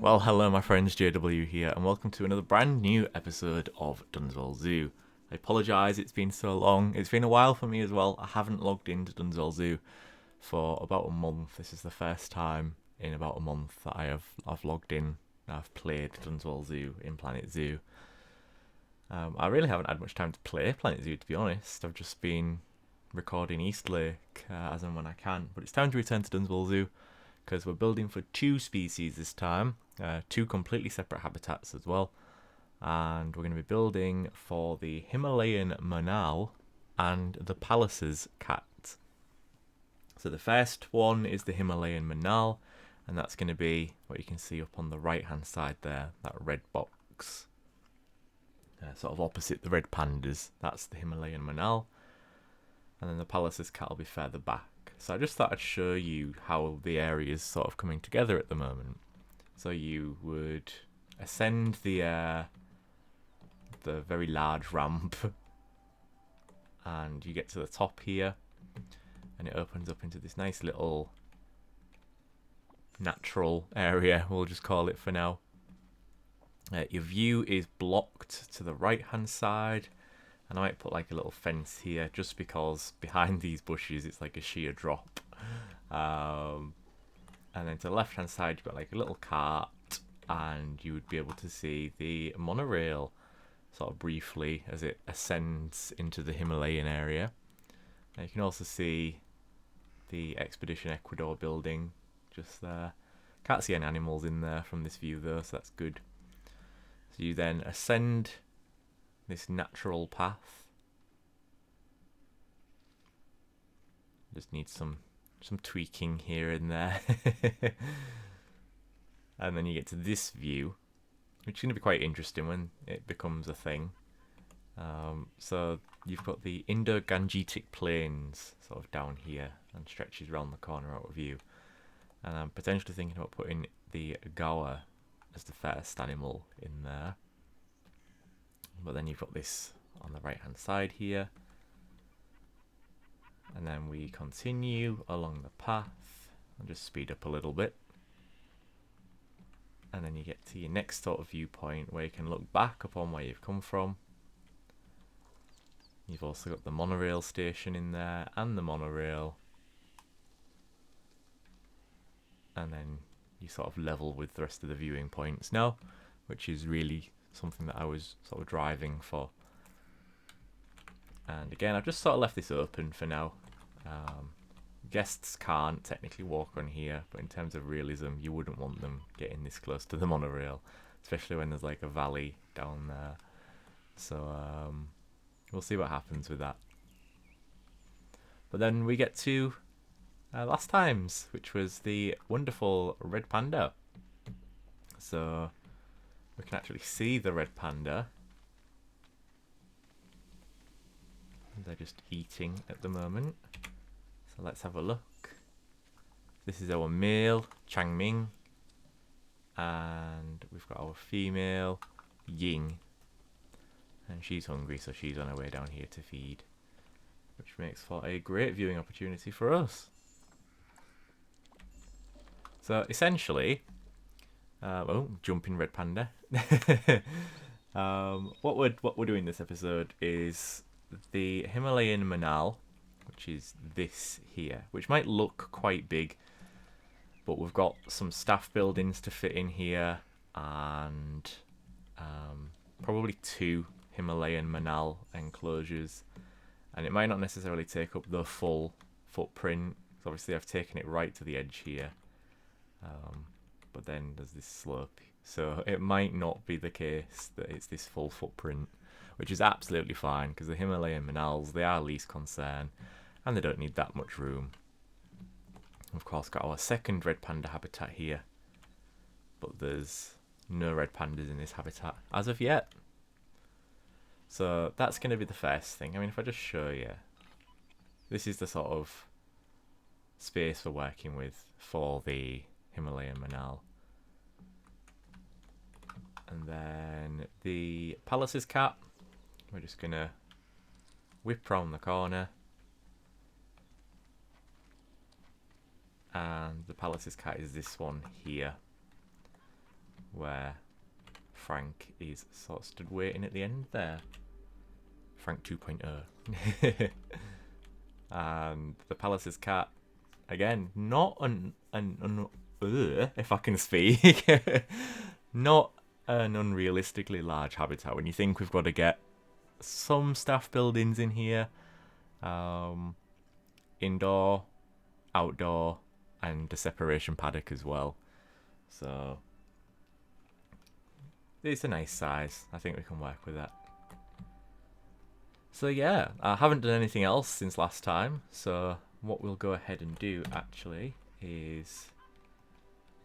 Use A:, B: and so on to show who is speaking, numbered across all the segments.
A: Well, hello my friends, JW here, and welcome to another brand new episode of Dunswell Zoo. I apologise, it's been so long. It's been a while for me as well. I haven't logged into Dunswell Zoo for about a month. This is the first time in about a month that I've logged in. I've played Dunswell Zoo in Planet Zoo. I really haven't had much time to play Planet Zoo, to be honest. I've just been recording Eastlake as and when I can. But it's time to return to Dunswell Zoo because we're building for two species this time. Two completely separate habitats as well. And we're going to be building for the Himalayan Monal and the Pallas's cat. So the first one is the Himalayan Monal, and that's going to be what you can see up on the right hand side there, that red box. Sort of opposite the red pandas, that's the Himalayan Monal. And then the Pallas's cat will be further back. So I just thought I'd show you how the area is sort of coming together at the moment. So you would ascend the very large ramp, and you get to the top here, and it opens up into this nice little natural area, we'll just call it for now. Your view is blocked to the right hand side, and I might put like a little fence here just because behind these bushes it's like a sheer drop. And then to the left hand side you've got like a little cart, and you would be able to see the monorail sort of briefly as it ascends into the Himalayan area. And you can also see the Expedition Ecuador building just there. Can't see any animals in there from this view though, so that's good. So you then ascend this natural path. Just need some tweaking here and there. And then you get to this view, which is going to be quite interesting when it becomes a thing. So you've got the Indo-Gangetic Plains sort of down here and stretches around the corner out of view. And I'm potentially thinking about putting the gaur as the first animal in there. But then you've got this on the right hand side here. And then we continue along the path. I'll just speed up a little bit. And then you get to your next sort of viewpoint where you can look back upon where you've come from. You've also got the monorail station in there and the monorail. And then you sort of level with the rest of the viewing points now, which is really something that I was sort of driving for. And again, I've just sort of left this open for now. Guests can't technically walk on here, but in terms of realism, you wouldn't want them getting this close to the monorail, especially when there's like a valley down there. So we'll see what happens with that. But then we get to last times, which was the wonderful red panda. So we can actually see the red panda. They're just eating at the moment. So let's have a look. This is our male, Changming. And we've got our female, Ying. And she's hungry, so she's on her way down here to feed. Which makes for a great viewing opportunity for us. So essentially, jumping red panda. What we're doing this episode is the Himalayan Monal, which is this here, which might look quite big, but we've got some staff buildings to fit in here, and probably two Himalayan Monal enclosures, and it might not necessarily take up the full footprint, because obviously I've taken it right to the edge here, but then there's this slope, so it might not be the case that it's this full footprint, which is absolutely fine, because the Himalayan Monals, they are least concern, and they don't need that much room. Of course, got our second red panda habitat here, but there's no red pandas in this habitat as of yet. So that's going to be the first thing. I mean, if I just show you, this is the sort of space we're working with for the Himalayan Monal. And then the Pallas's cat, we're just going to whip round the corner. And the Pallas's cat is this one here. where Frank is sort of stood waiting at the end there. Frank 2.0. And the palace's cat, again, not if I can speak, not an unrealistically large habitat. When you think we've got to get some staff buildings in here, indoor, outdoor, and a separation paddock as well. So it's a nice size. I think we can work with that. So yeah, I haven't done anything else since last time. So what we'll go ahead and do actually is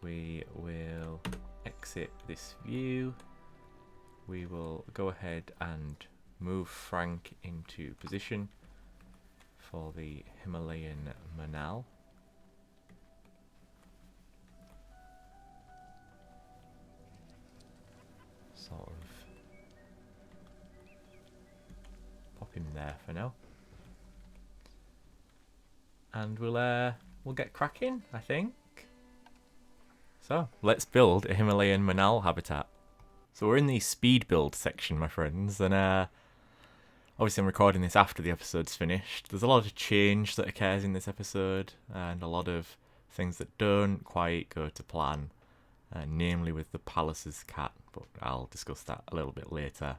A: we will exit this view. We will go ahead and move Frank into position for the Himalayan Monal. Sort of pop him there for now, and we'll get cracking, I think. So let's build a Himalayan Monal habitat. So we're in the speed build section, my friends, and obviously I'm recording this after the episode's finished. There's a lot of change that occurs in this episode, and a lot of things that don't quite go to plan, namely with the palace's cat, but I'll discuss that a little bit later.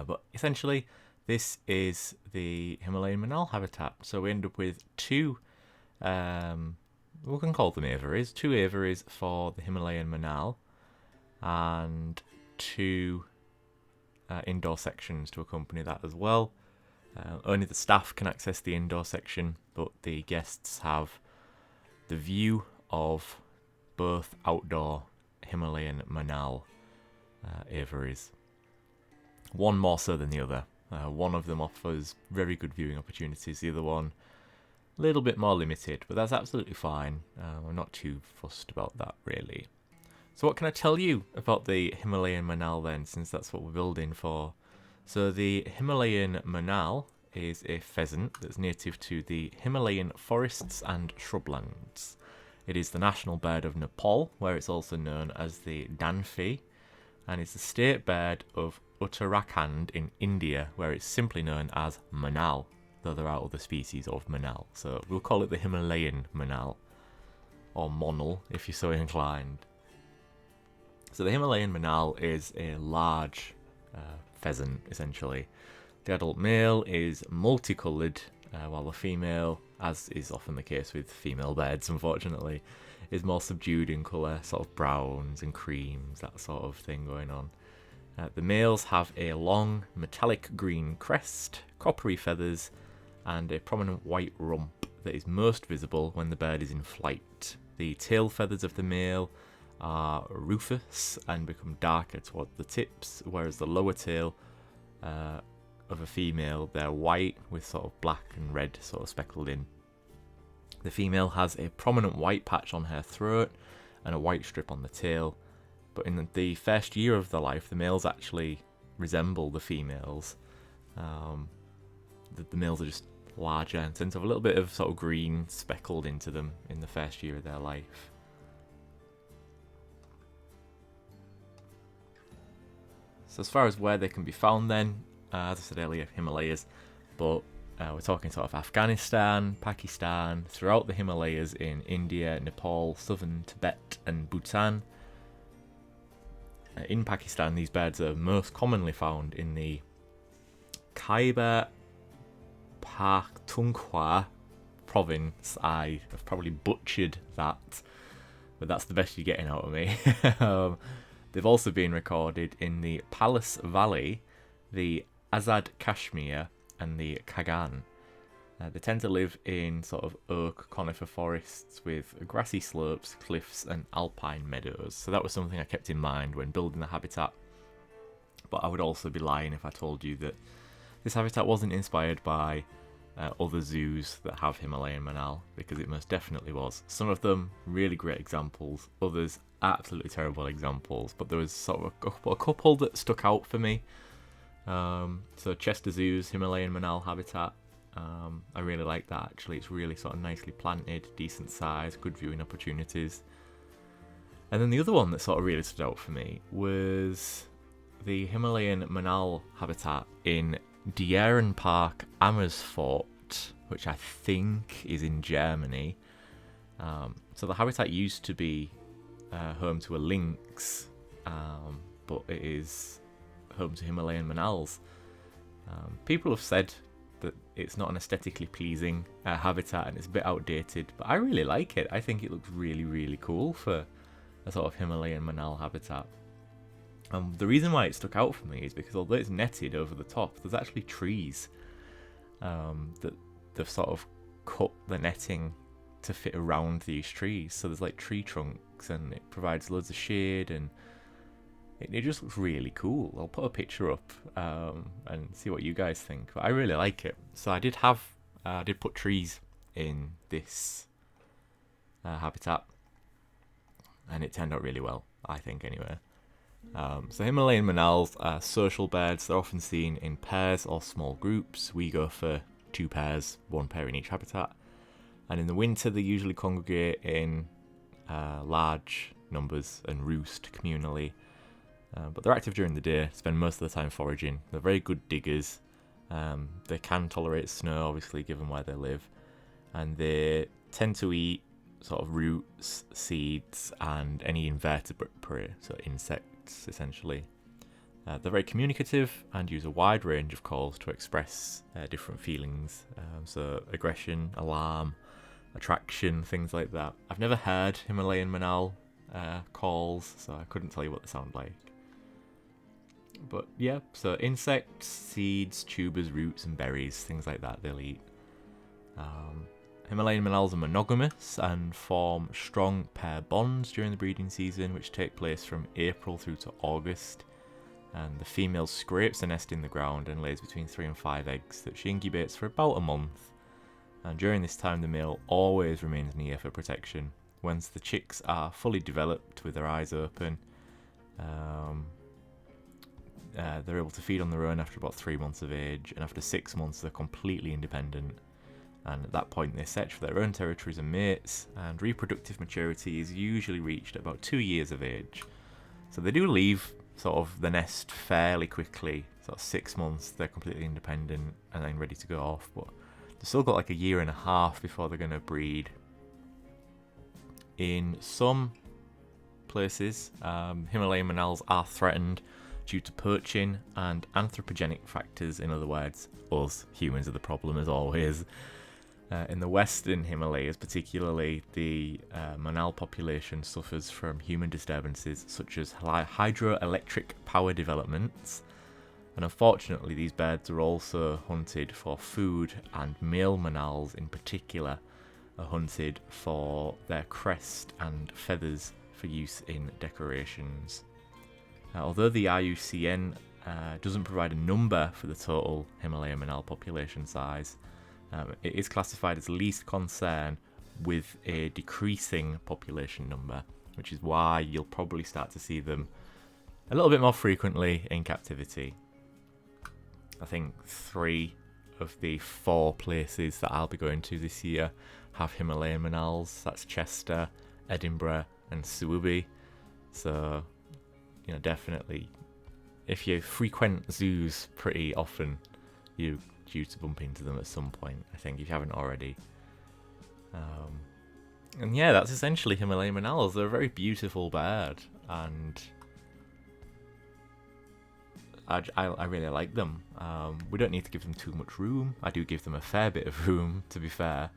A: But essentially, this is the Himalayan Monal habitat. So we end up with two, we can call them aviaries, two aviaries for the Himalayan Monal, and two indoor sections to accompany that as well. Only the staff can access the indoor section, but the guests have the view of both outdoor Himalayan Monal aviaries. One more so than the other. One of them offers very good viewing opportunities, the other one a little bit more limited, but that's absolutely fine. I'm not too fussed about that really. So what can I tell you about the Himalayan Monal then, since that's what we're building for? So the Himalayan Monal is a pheasant that's native to the Himalayan forests and shrublands. It is the national bird of Nepal, where it's also known as the Danfi, and it's the state bird of Uttarakhand in India, where it's simply known as Monal, though there are other species of Monal. So we'll call it the Himalayan Monal, or Monal if you're so inclined. So the Himalayan Monal is a large pheasant, essentially. The adult male is multicoloured, while the female, as is often the case with female birds, unfortunately, is more subdued in colour, sort of browns and creams, that sort of thing going on. The males have a long metallic green crest, coppery feathers, and a prominent white rump that is most visible when the bird is in flight. The tail feathers of the male are rufous and become darker towards the tips, whereas the lower tail of a female, they're white with sort of black and red sort of speckled in. The female has a prominent white patch on her throat and a white strip on the tail, but in the first year of their life, the males actually resemble the females. The males are just larger and tend to have a little bit of sort of green speckled into them in the first year of their life. So as far as where they can be found then, as I said earlier, Himalayas, but we're talking sort of Afghanistan, Pakistan, throughout the Himalayas in India, Nepal, southern Tibet and Bhutan. In Pakistan, these birds are most commonly found in the Khyber Pakhtunkhwa province. I have probably butchered that, but that's the best you're getting out of me. They've also been recorded in the Palace Valley, the Azad Kashmir, and the Kagan. They tend to live in sort of oak conifer forests with grassy slopes, cliffs, and alpine meadows. So that was something I kept in mind when building the habitat. But I would also be lying if I told you that this habitat wasn't inspired by other zoos that have Himalayan Monal, because it most definitely was. Some of them really great examples, others absolutely terrible examples, but there was sort of a couple that stuck out for me. So Chester Zoo's Himalayan Monal habitat, I really like that actually. It's really sort of nicely planted, decent size, good viewing opportunities. And then the other one that sort of really stood out for me was the Himalayan Monal habitat in Dieren Park, Amersfoort, which I think is in Germany. So the habitat used to be home to a lynx, but it is home to Himalayan Monals. People have said that it's not an aesthetically pleasing habitat and it's a bit outdated, but I really like it. I think it looks really, really cool for a sort of Himalayan Monal habitat. The reason why it stuck out for me is because although it's netted over the top, there's actually trees that they've sort of cut the netting to fit around these trees. So there's like tree trunks and it provides loads of shade and it just looks really cool. I'll put a picture up and see what you guys think. But I really like it. So I did put trees in this habitat and it turned out really well, I think anyway. So Himalayan Monals are social birds. They're often seen in pairs or small groups. We go for 2 pairs, 1 pair in each habitat. And in the winter, they usually congregate in large numbers and roost communally. But they're active during the day, spend most of the time foraging. They're very good diggers. They can tolerate snow, obviously, given where they live. And they tend to eat sort of roots, seeds, and any invertebrate prey, so insects, essentially. They're very communicative and use a wide range of calls to express different feelings. So aggression, alarm, attraction, things like that. I've never heard Himalayan Monal calls, so I couldn't tell you what they sound like. But yeah, so insects, seeds, tubers, roots, and berries, things like that they'll eat. Himalayan Monals are monogamous and form strong pair bonds during the breeding season, which take place from April through to August. And the female scrapes a nest in the ground and lays between 3 and 5 eggs that she incubates for about a month. And during this time, the male always remains near for protection. Once the chicks are fully developed with their eyes open, they're able to feed on their own after about 3 months of age, and after 6 months they're completely independent. And at that point they search for their own territories and mates, and reproductive maturity is usually reached at about 2 years of age. So they do leave sort of the nest fairly quickly, sort of 6 months they're completely independent and then ready to go off, but they've still got like a year and a half before they're going to breed. In some places, Himalayan Monals are threatened due to poaching and anthropogenic factors. In other words, us humans are the problem as always. In the western Himalayas particularly, the Monal population suffers from human disturbances such as hydroelectric power developments, and unfortunately these birds are also hunted for food, and male Monals in particular are hunted for their crest and feathers for use in decorations. Although the IUCN doesn't provide a number for the total Himalayan Monal population size, it is classified as least concern with a decreasing population number, which is why you'll probably start to see them a little bit more frequently in captivity. I think 3 of the 4 places that I'll be going to this year have Himalayan Monals. That's Chester, Edinburgh, and Subi. So, you know, definitely, if you frequent zoos pretty often, you're due to bump into them at some point, I think, if you haven't already. And yeah, that's essentially Himalayan Monals. They're a very beautiful bird, and I really like them. We don't need to give them too much room. I do give them a fair bit of room, to be fair,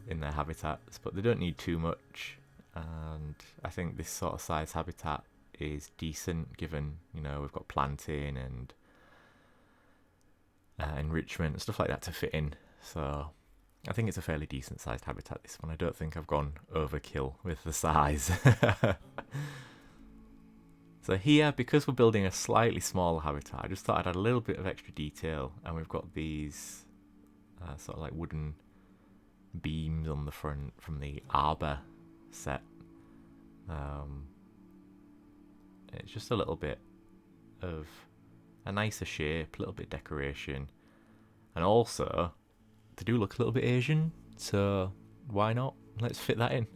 A: in their habitats, but they don't need too much. And I think this sort of size habitat is decent, given, you know, we've got planting and enrichment and stuff like that to fit in. So I think it's a fairly decent sized habitat, this one. I don't think I've gone overkill with the size. So here, because we're building a slightly smaller habitat, I just thought I'd add a little bit of extra detail, and we've got these sort of like wooden beams on the front from the arbor set. It's just a little bit of a nicer shape, a little bit of decoration, and also they do look a little bit Asian, so why not? Let's fit that in.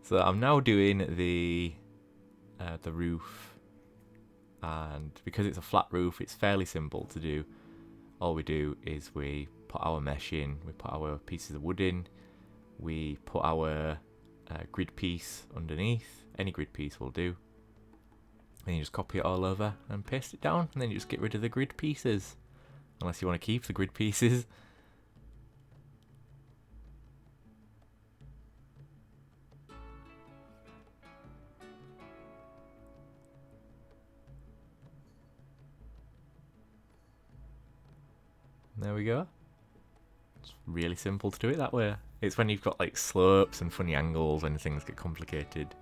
A: So I'm now doing the roof, and because it's a flat roof, it's fairly simple to do. All we do is we put our mesh in, we put our pieces of wood in, we put our grid piece underneath. Any grid piece will do. And you just copy it all over and paste it down, and then you just get rid of the grid pieces. Unless you want to keep the grid pieces. There we go. It's really simple to do it that way. It's when you've got like slopes and funny angles when things get complicated.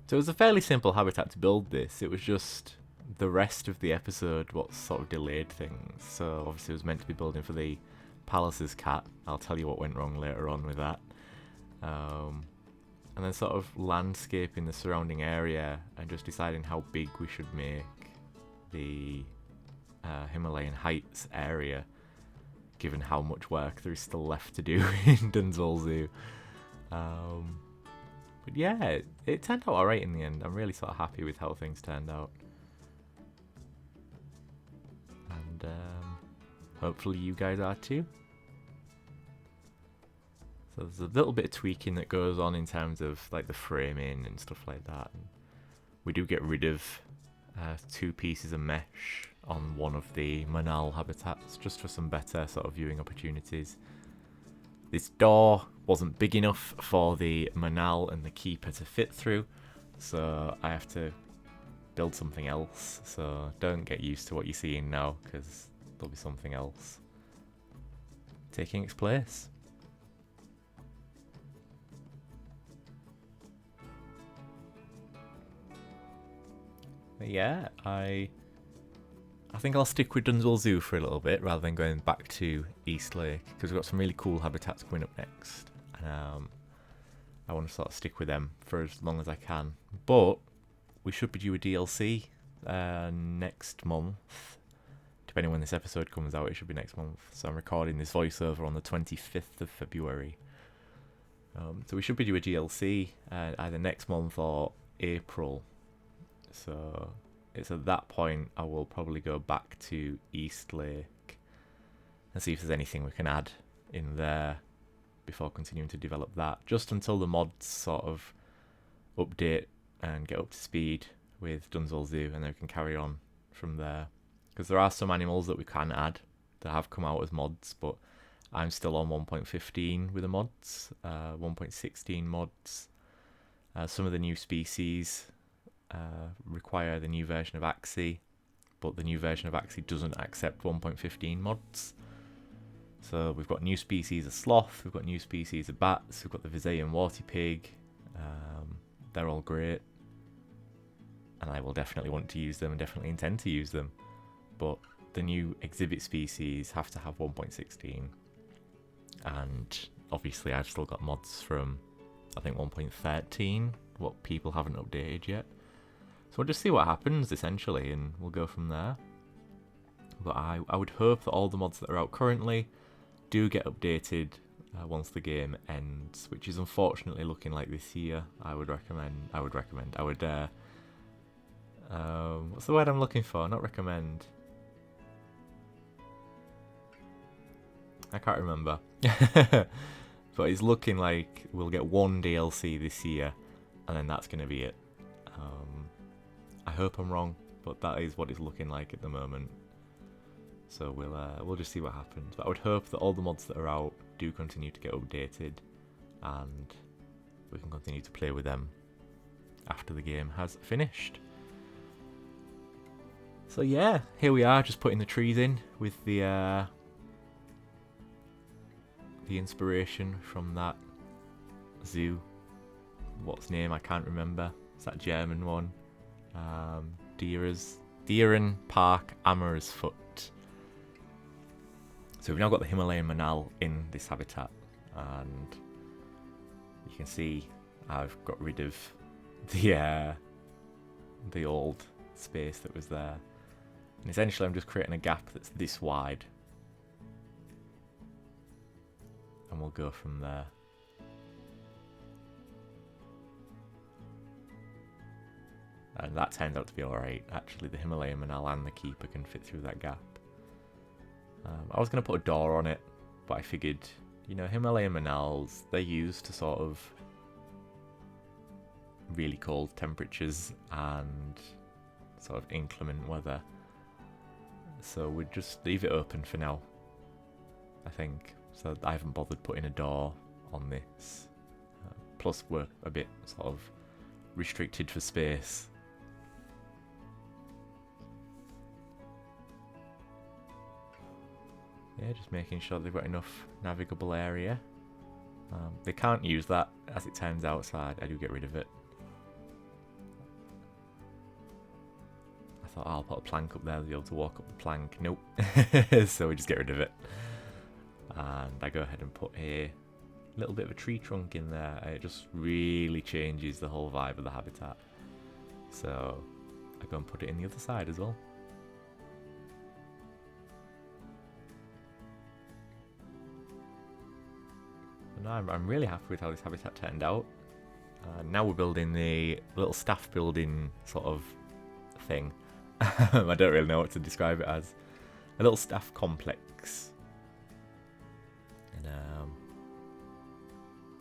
A: So it was a fairly simple habitat to build this. It was just the rest of the episode what sort of delayed things. So obviously it was meant to be building for the Palace's cat. I'll tell you what went wrong later on with that. And then sort of landscaping the surrounding area and just deciding how big we should make the Himalayan Heights area, given how much work there is still left to do in Dunswell Zoo. But yeah, it turned out alright in the end. I'm really sort of happy with how things turned out. And hopefully you guys are too. So there's a little bit of tweaking that goes on in terms of like the framing and stuff like that. And we do get rid of 2 pieces of mesh on one of the Monal habitats, just for some better sort of viewing opportunities. This door wasn't big enough for the Monal and the keeper to fit through, so I have to build something else. So don't get used to what you're seeing now, because there'll be something else taking its place. But yeah, I think I'll stick with Dunswell Zoo for a little bit rather than going back to East Lake, because we've got some really cool habitats coming up next, and I want to sort of stick with them for as long as I can. But we should be due a DLC next month. Depending when this episode comes out, it should be next month. So I'm recording this voiceover on the 25th of February. So we should be due a DLC either next month or April. So it's at that point I will probably go back to East Lake and see if there's anything we can add in there before continuing to develop that, just until the mods sort of update and get up to speed with Dunswell Zoo, and then we can carry on from there. Because there are some animals that we can add that have come out as mods, but I'm still on 1.15 with the mods, 1.16 mods. Some of the new species require the new version of Axie, but the new version of Axie doesn't accept 1.15 mods. So we've got new species of sloth, we've got new species of bats, we've got the Visayan warty pig. They're all great, and I will definitely want to use them and definitely intend to use them. But the new exhibit species have to have 1.16, and obviously I've still got mods from I think 1.13, what people haven't updated yet. So we'll just see what happens essentially, and we'll go from there. But I would hope that all the mods that are out currently do get updated once the game ends, which is unfortunately looking like this year. I would recommend, what's the word I'm looking for? Not recommend. I can't remember. But it's looking like we'll get one DLC this year, and then that's going to be it. I hope I'm wrong, but that is what it's looking like at the moment. So we'll just see what happens. But I would hope that all the mods that are out do continue to get updated, and we can continue to play with them after the game has finished. So yeah, here we are, just putting the trees in with the inspiration from that zoo. What's name? I can't remember. It's that German one. Dieren Park Amersfoort. So we've now got the Himalayan Monal in this habitat, and you can see I've got rid of the old space that was there. And essentially I'm just creating a gap that's this wide, and we'll go from there. And that turns out to be alright. Actually, the Himalayan Monal and the keeper can fit through that gap. I was going to put a door on it, but I figured, you know, Himalayan Monals, they're used to sort of really cold temperatures and sort of inclement weather. So we'd just leave it open for now, I think. So I haven't bothered putting a door on this. Plus we're a bit sort of restricted for space. Yeah, just making sure they've got enough navigable area. They can't use that, as it turns out, so I do get rid of it. I thought, I'll put a plank up there, they'll be able to walk up the plank. Nope. So we just get rid of it. And I go ahead and put a little bit of a tree trunk in there. It just really changes the whole vibe of the habitat. So I go and put it in the other side as well. No, I'm really happy with how this habitat turned out. Now we're building the little staff building sort of thing. I don't really know what to describe it as. A little staff complex. And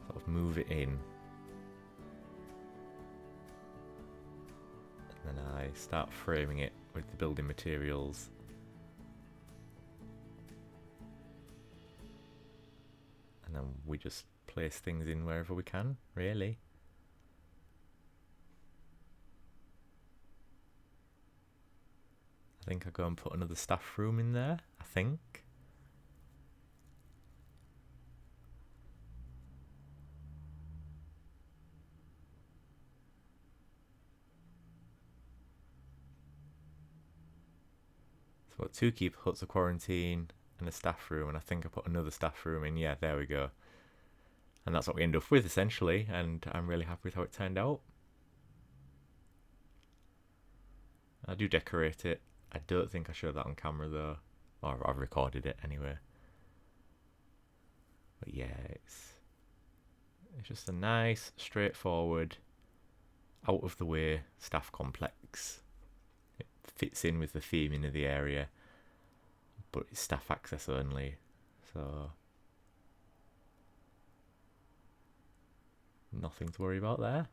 A: sort of move it in. And then I start framing it with the building materials. And then we just place things in wherever we can, really. I think I'll go and put another staff room in there, I think. So I've got 2 keeper huts of quarantine and a staff room, and I think I put another staff room in. Yeah, there we go. And that's what we end up with, essentially, and I'm really happy with how it turned out. I do decorate it. I don't think I showed that on camera, though. Or I've recorded it, anyway. But yeah, it's just a nice, straightforward, out-of-the-way staff complex. It fits in with the theming of the area, but it's staff access only, so nothing to worry about there.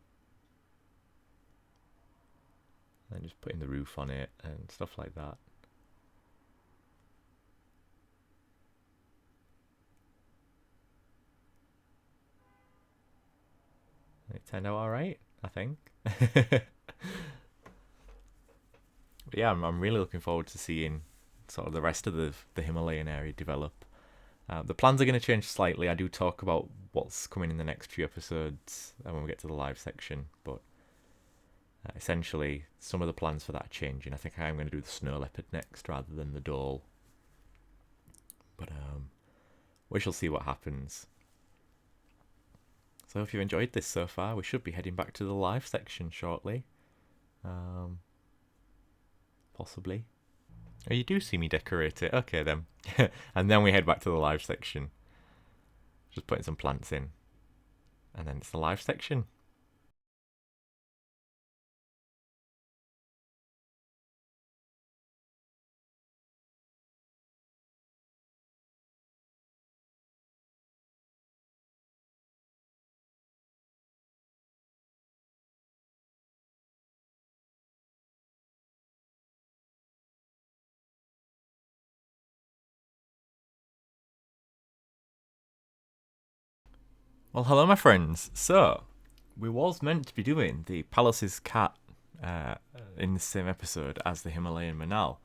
A: And just putting the roof on it and stuff like that. And it turned out alright, I think. But yeah, I'm really looking forward to seeing sort of the rest of the Himalayan area develop. The plans are going to change slightly. I do talk about what's coming in the next few episodes when we get to the live section, but essentially some of the plans for that are changing. I think I'm going to do the snow leopard next rather than the dhole, but we shall see what happens. So if you've enjoyed this so far, we should be heading back to the live section shortly. Possibly. Oh, you do see me decorate it. Okay then. And then we head back to the live section. Just putting some plants in. And then it's the live section. Well, hello my friends. So, we was meant to be doing the Pallas's cat in the same episode as the Himalayan Monal.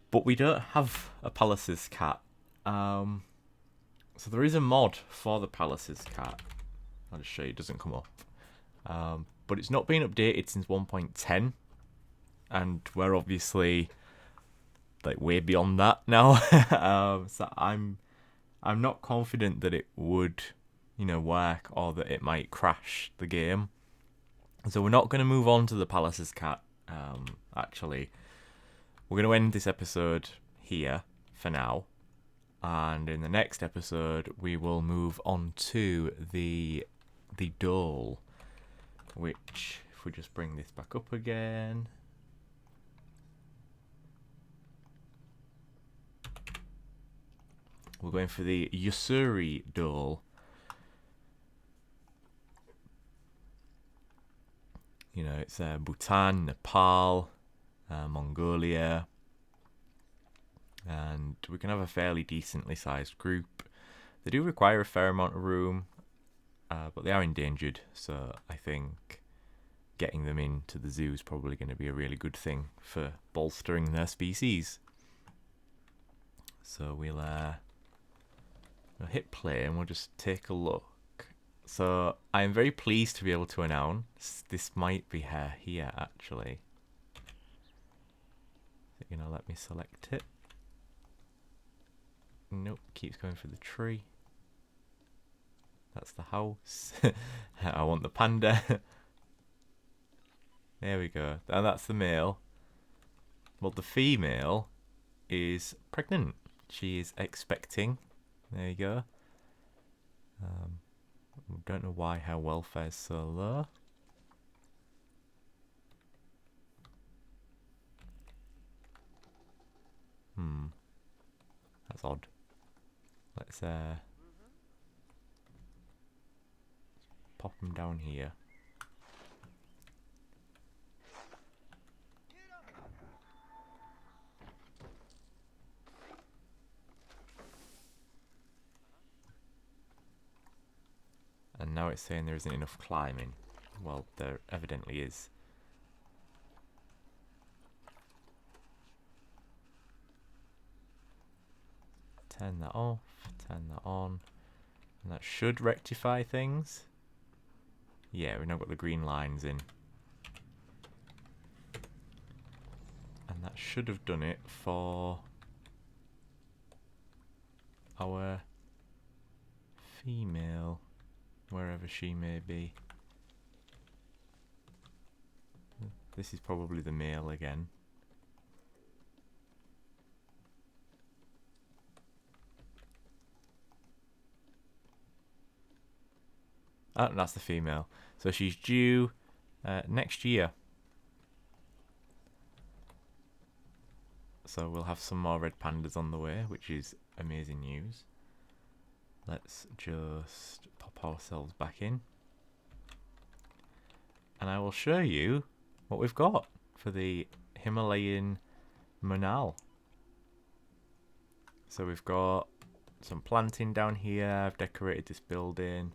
A: But we don't have a Pallas's cat. So there is a mod for the Pallas's cat. I'll just show you, it doesn't come up. But it's not been updated since 1.10. And we're obviously like way beyond that now. So I'm not confident that it would, work, or that it might crash the game. So we're not going to move on to the Pallas's cat, actually. We're going to end this episode here for now. And in the next episode, we will move on to the dhole, which, if if we just bring this back up again. We're going for the Ussuri Dole. You know, it's Bhutan, Nepal, Mongolia, and we can have a fairly decently sized group. They do require a fair amount of room, but they are endangered, so I think getting them into the zoo is probably going to be a really good thing for bolstering their species. So we'll hit play and we'll just take a look. So I'm very pleased to be able to announce this might be her here actually. You know, let me select it. Nope, keeps going for the tree. That's the house. I want the panda. There we go. And that's the male. Well, the female is pregnant. She is expecting. There you go. Don't know why her welfare is so low. That's odd. Let's pop them down here. And now it's saying there isn't enough climbing. Well, there evidently is. Turn that off, turn that on. And that should rectify things. Yeah, we've now got the green lines in. And that should have done it for our female, wherever she may be. This is probably the male again. Oh, that's the female. So she's due next year. So we'll have some more red pandas on the way, which is amazing news. Let's just pop ourselves back in. And I will show you what we've got for the Himalayan Monal. So we've got some planting down here. I've decorated this building.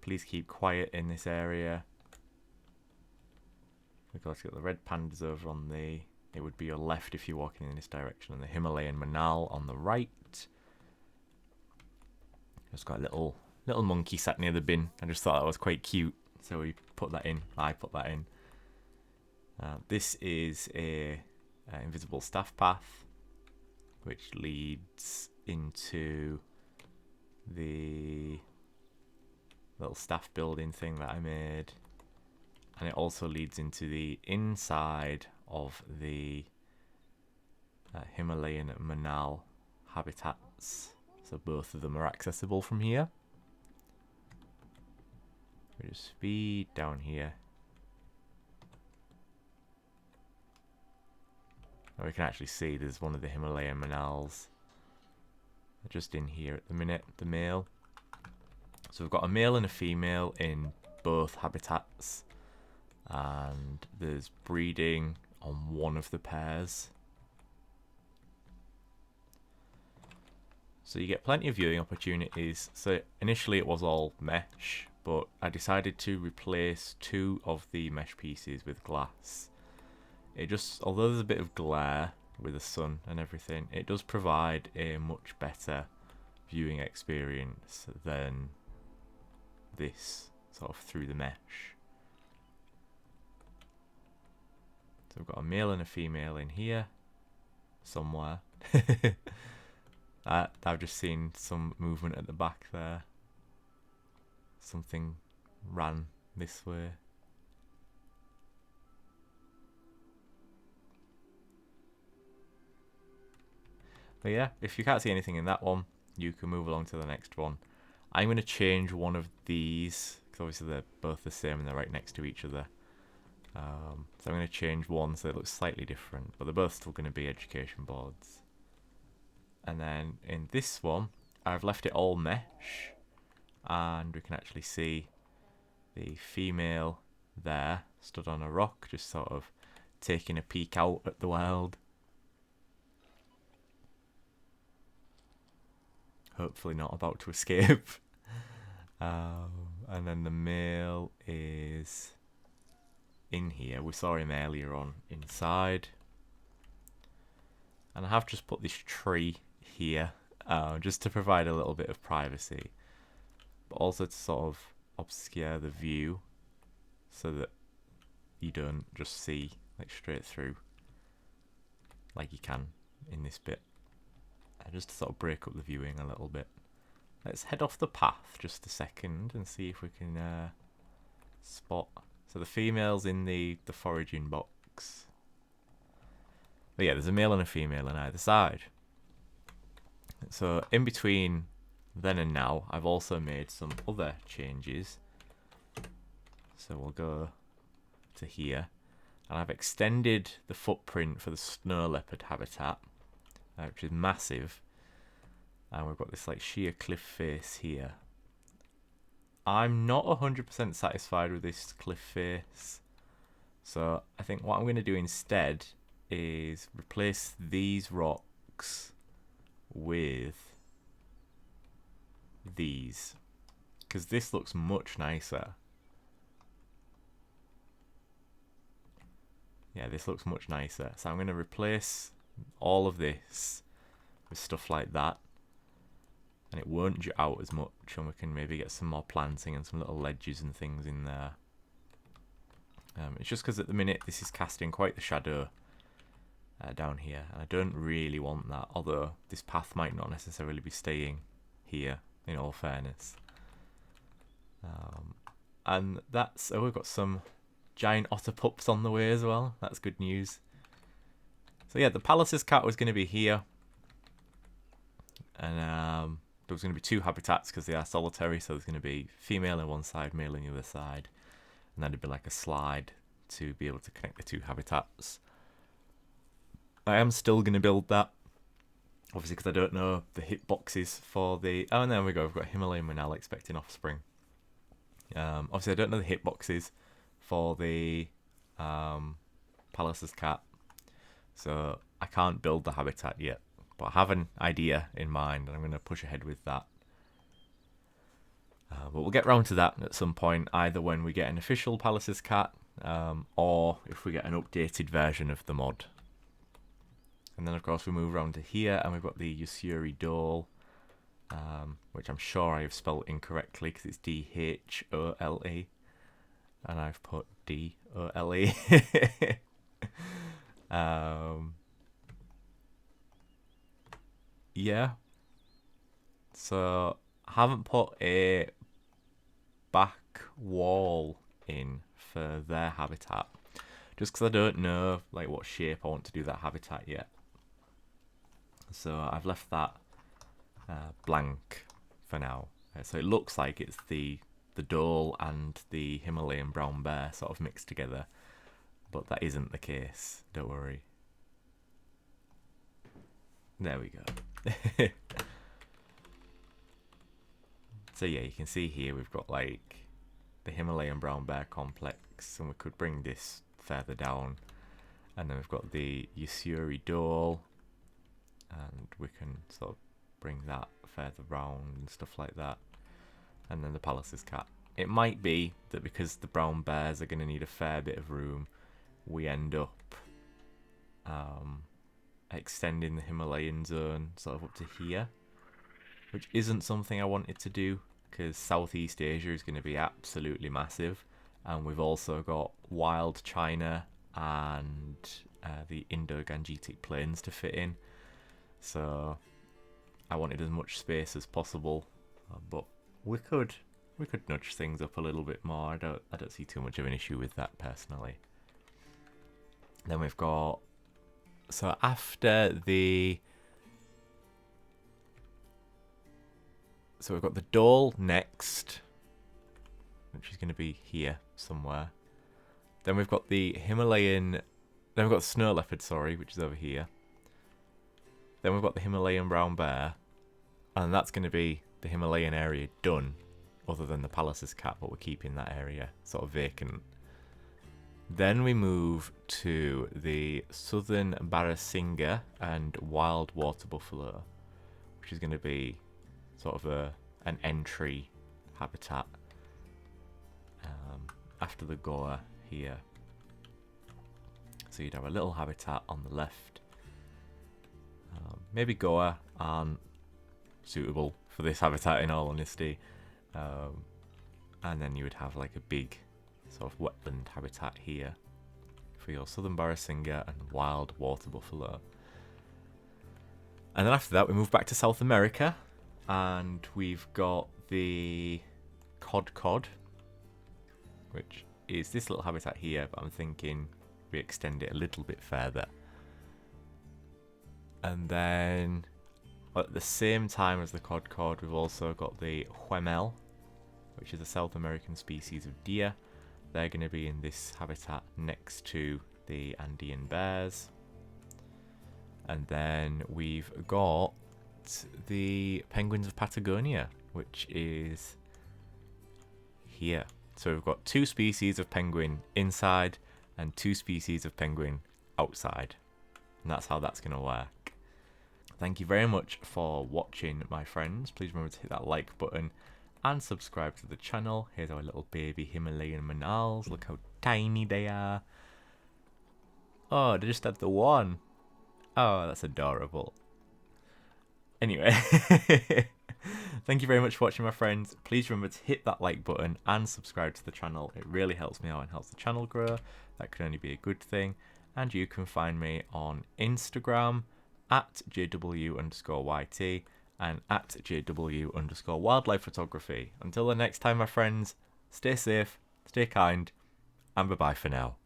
A: Please keep quiet in this area. We've got the red pandas over on the... It would be your left if you're walking in this direction, and the Himalayan Monal on the right. Just got a little monkey sat near the bin. I just thought that was quite cute, so we put that in. I put that in. This is a invisible staff path, which leads into the little staff building thing that I made, and it also leads into the inside of the Himalayan Monal habitats. So both of them are accessible from here. We just speed down here. And we can actually see there's one of the Himalayan Monals just in here at the minute, the male. So we've got a male and a female in both habitats, and there's breeding on one of the pairs. So you get plenty of viewing opportunities. So initially it was all mesh, but I decided to replace 2 of the mesh pieces with glass. It just, although there's a bit of glare with the sun and everything, it does provide a much better viewing experience than this sort of through the mesh. So we've got a male and a female in here somewhere. I've just seen some movement at the back there. Something ran this way. But yeah, if you can't see anything in that one, you can move along to the next one. I'm going to change one of these, because obviously they're both the same and they're right next to each other. So I'm going to change one so it looks slightly different, but they're both still going to be education boards. And then in this one, I've left it all mesh, and we can actually see the female there, stood on a rock, just sort of taking a peek out at the world. Hopefully not about to escape. And then the male is in here. We saw him earlier on inside. And I have just put this tree here just to provide a little bit of privacy, but also to sort of obscure the view so that you don't just see like straight through like you can in this bit. Just to sort of break up the viewing a little bit. Let's head off the path just a second and see if we can spot. So the female's in the foraging box. But yeah, there's a male and a female on either side. So in between then and now, I've also made some other changes. So we'll go to here. And I've extended the footprint for the snow leopard habitat, which is massive. And we've got this like sheer cliff face here. I'm not 100% satisfied with this cliff face. So I think what I'm going to do instead is replace these rocks with these, because this looks much nicer. Yeah, this looks much nicer. So I'm going to replace all of this with stuff like that, and it won't jut out as much, and we can maybe get some more planting and some little ledges and things in there. It's just because at the minute this is casting quite the shadow down here, and I don't really want that, although this path might not necessarily be staying here, in all fairness. And that's, oh, we've got some giant otter pups on the way as well. That's good news. So yeah, the Pallas's cat was going to be here, and there was going to be two habitats because they are solitary, so there's going to be female on one side, male on the other side, and then it'd be like a slide to be able to connect the two habitats. I am still going to build that, obviously, because I don't know the hitboxes for the... Oh, and there we go, we've got Himalayan Monal expecting offspring. Obviously, I don't know the hitboxes for the Pallas's cat, so I can't build the habitat yet, but I have an idea in mind, and I'm going to push ahead with that. But we'll get round to that at some point, either when we get an official Pallas's cat, or if we get an updated version of the mod. And then, of course, we move around to here, and we've got the Usuri Dole, which I'm sure I have spelled incorrectly because it's D-H-O-L-E, and I've put D-O-L-E. Yeah. So, I haven't put a back wall in for their habitat, just because I don't know like what shape I want to do that habitat yet. So I've left that blank for now. So it looks like it's the dole and the Himalayan brown bear sort of mixed together, but that isn't the case, don't worry. There we go. So yeah, you can see here we've got like the Himalayan brown bear complex, and we could bring this further down, and then we've got the Usuri dole, and we can sort of bring that further round and stuff like that, and then the Pallas's cat. It might be that because the brown bears are going to need a fair bit of room, we end up extending the Himalayan zone sort of up to here, which isn't something I wanted to do because Southeast Asia is going to be absolutely massive, and we've also got wild China and the Indo-Gangetic plains to fit in, so I wanted as much space as possible, but we could nudge things up a little bit more. I don't see too much of an issue with that personally. Then we've got, so after the, so we've got the dole next, which is going to be here somewhere. Then we've got the Himalayan... Then we've got the snow leopard, sorry, which is over here. Then we've got the Himalayan brown bear. And that's going to be the Himalayan area done, other than the Pallas's cat, but we're keeping that area sort of vacant. Then we move to the southern Barasingha and wild water buffalo, which is going to be sort of an entry habitat after the Goa here. So you'd have a little habitat on the left. Maybe Goa aren't suitable for this habitat, in all honesty. And then you would have like a big sort of wetland habitat here for your southern Barasingha and wild water buffalo. And then after that we move back to South America, and we've got the cod, which is this little habitat here, but I'm thinking we extend it a little bit further. And then at the same time as the cod, we've also got the huemel, which is a South American species of deer. They're going to be in this habitat next to the Andean bears. And then we've got the penguins of Patagonia, which is here. So we've got 2 species of penguin inside and 2 species of penguin outside. And that's how that's going to work. Thank you very much for watching, my friends. Please remember to hit that like button and subscribe to the channel. Here's our little baby Himalayan Monals. Look how tiny they are. Oh, they just had the one. Oh, that's adorable. Anyway, thank you very much for watching, my friends. Please remember to hit that like button and subscribe to the channel. It really helps me out and helps the channel grow. That can only be a good thing. And you can find me on Instagram at JW_YT and at JW_wildlife photography. Until the next time, my friends, stay safe, stay kind, and bye-bye for now.